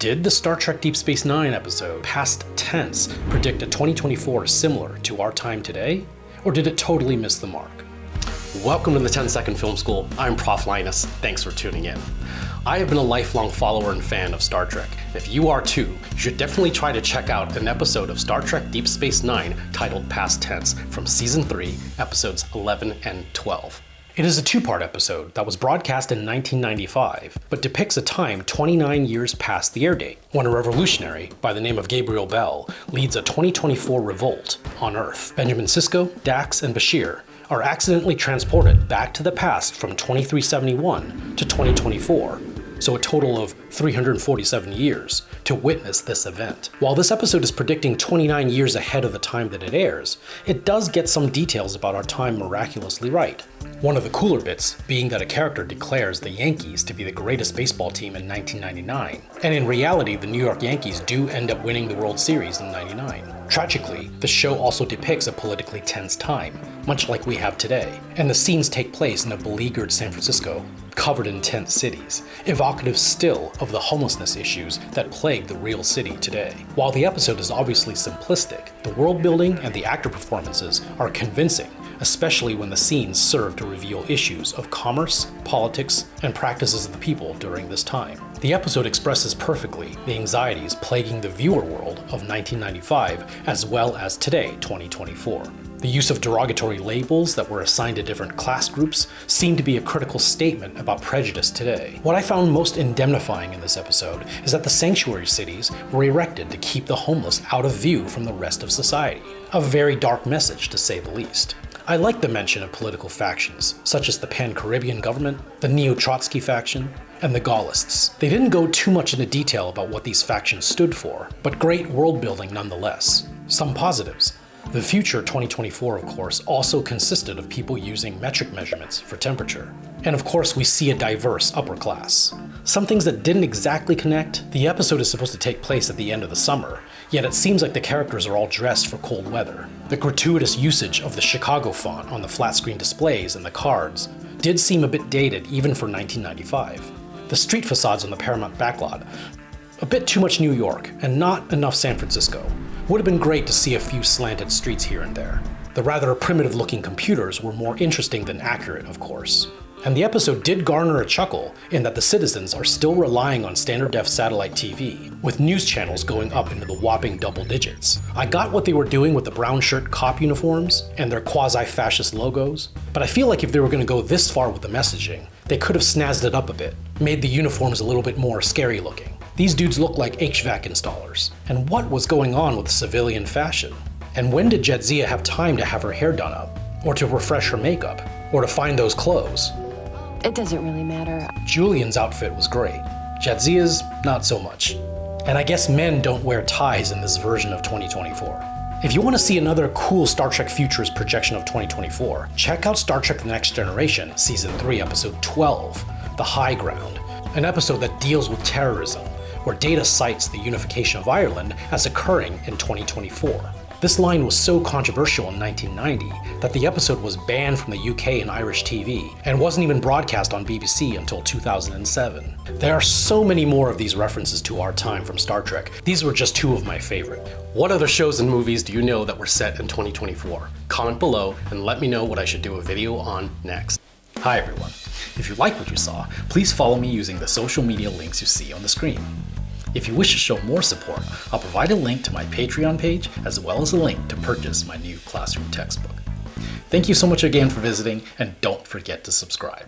Did the Star Trek Deep Space Nine episode, Past Tense, predict a 2024 similar to our time today? Or did it totally miss the mark? Welcome to the 10-Second Film School. I'm Prof. Linus. Thanks for tuning in. I have been a lifelong follower and fan of Star Trek. If you are too, you should definitely try to check out an episode of Star Trek Deep Space Nine titled Past Tense from Season 3, Episodes 11 and 12. It is a two-part episode that was broadcast in 1995, but depicts a time 29 years past the air date, when a revolutionary by the name of Gabriel Bell leads a 2024 revolt on Earth. Benjamin Sisko, Dax, and Bashir are accidentally transported back to the past from 2371 to 2024, so a total of 347 years, to witness this event. While this episode is predicting 29 years ahead of the time that it airs, it does get some details about our time miraculously right. One of the cooler bits being that a character declares the Yankees to be the greatest baseball team in 1999, and in reality the New York Yankees do end up winning the World Series in '99. Tragically, the show also depicts a politically tense time, much like we have today, and the scenes take place in a beleaguered San Francisco, covered in tent cities, evocative still of the homelessness issues that plague the real city today. While the episode is obviously simplistic, the world building and the actor performances are convincing, especially when the scenes serve to reveal issues of commerce, politics, and practices of the people during this time. The episode expresses perfectly the anxieties plaguing the viewer world of 1995 as well as today, 2024. The use of derogatory labels that were assigned to different class groups seemed to be a critical statement about prejudice today. What I found most indemnifying in this episode is that the sanctuary cities were erected to keep the homeless out of view from the rest of society. A very dark message, to say the least. I like the mention of political factions, such as the Pan-Caribbean government, the Neo-Trotsky faction, and the Gaullists. They didn't go too much into detail about what these factions stood for, but great world building nonetheless. Some positives. The future 2024, of course, also consisted of people using metric measurements for temperature. And of course, we see a diverse upper class. Some things that didn't exactly connect: the episode is supposed to take place at the end of the summer, yet it seems like the characters are all dressed for cold weather. The gratuitous usage of the Chicago font on the flat screen displays and the cards did seem a bit dated even for 1995. The street facades on the Paramount backlot, a bit too much New York and not enough San Francisco. Would have been great to see a few slanted streets here and there. The rather primitive looking computers were more interesting than accurate, of course. And the episode did garner a chuckle in that the citizens are still relying on standard def satellite TV, with news channels going up into the whopping double digits. I got what they were doing with the brown shirt cop uniforms and their quasi-fascist logos, but I feel like if they were going to go this far with the messaging, they could have snazzed it up a bit, made the uniforms a little bit more scary looking. These dudes look like HVAC installers. And what was going on with civilian fashion? And when did Jadzia have time to have her hair done up? Or to refresh her makeup? Or to find those clothes? It doesn't really matter. Julian's outfit was great. Jadzia's, not so much. And I guess men don't wear ties in this version of 2024. If you want to see another cool Star Trek futurist projection of 2024, check out Star Trek The Next Generation, Season 3, Episode 12, The High Ground, an episode that deals with terrorism, where Data cites the unification of Ireland as occurring in 2024. This line was so controversial in 1990 that the episode was banned from the UK and Irish TV and wasn't even broadcast on BBC until 2007. There are so many more of these references to our time from Star Trek. These were just two of my favorite. What other shows and movies do you know that were set in 2024? Comment below and let me know what I should do a video on next. Hi everyone. If you like what you saw, please follow me using the social media links you see on the screen. If you wish to show more support, I'll provide a link to my Patreon page as well as a link to purchase my new classroom textbook. Thank you so much again for visiting, and don't forget to subscribe.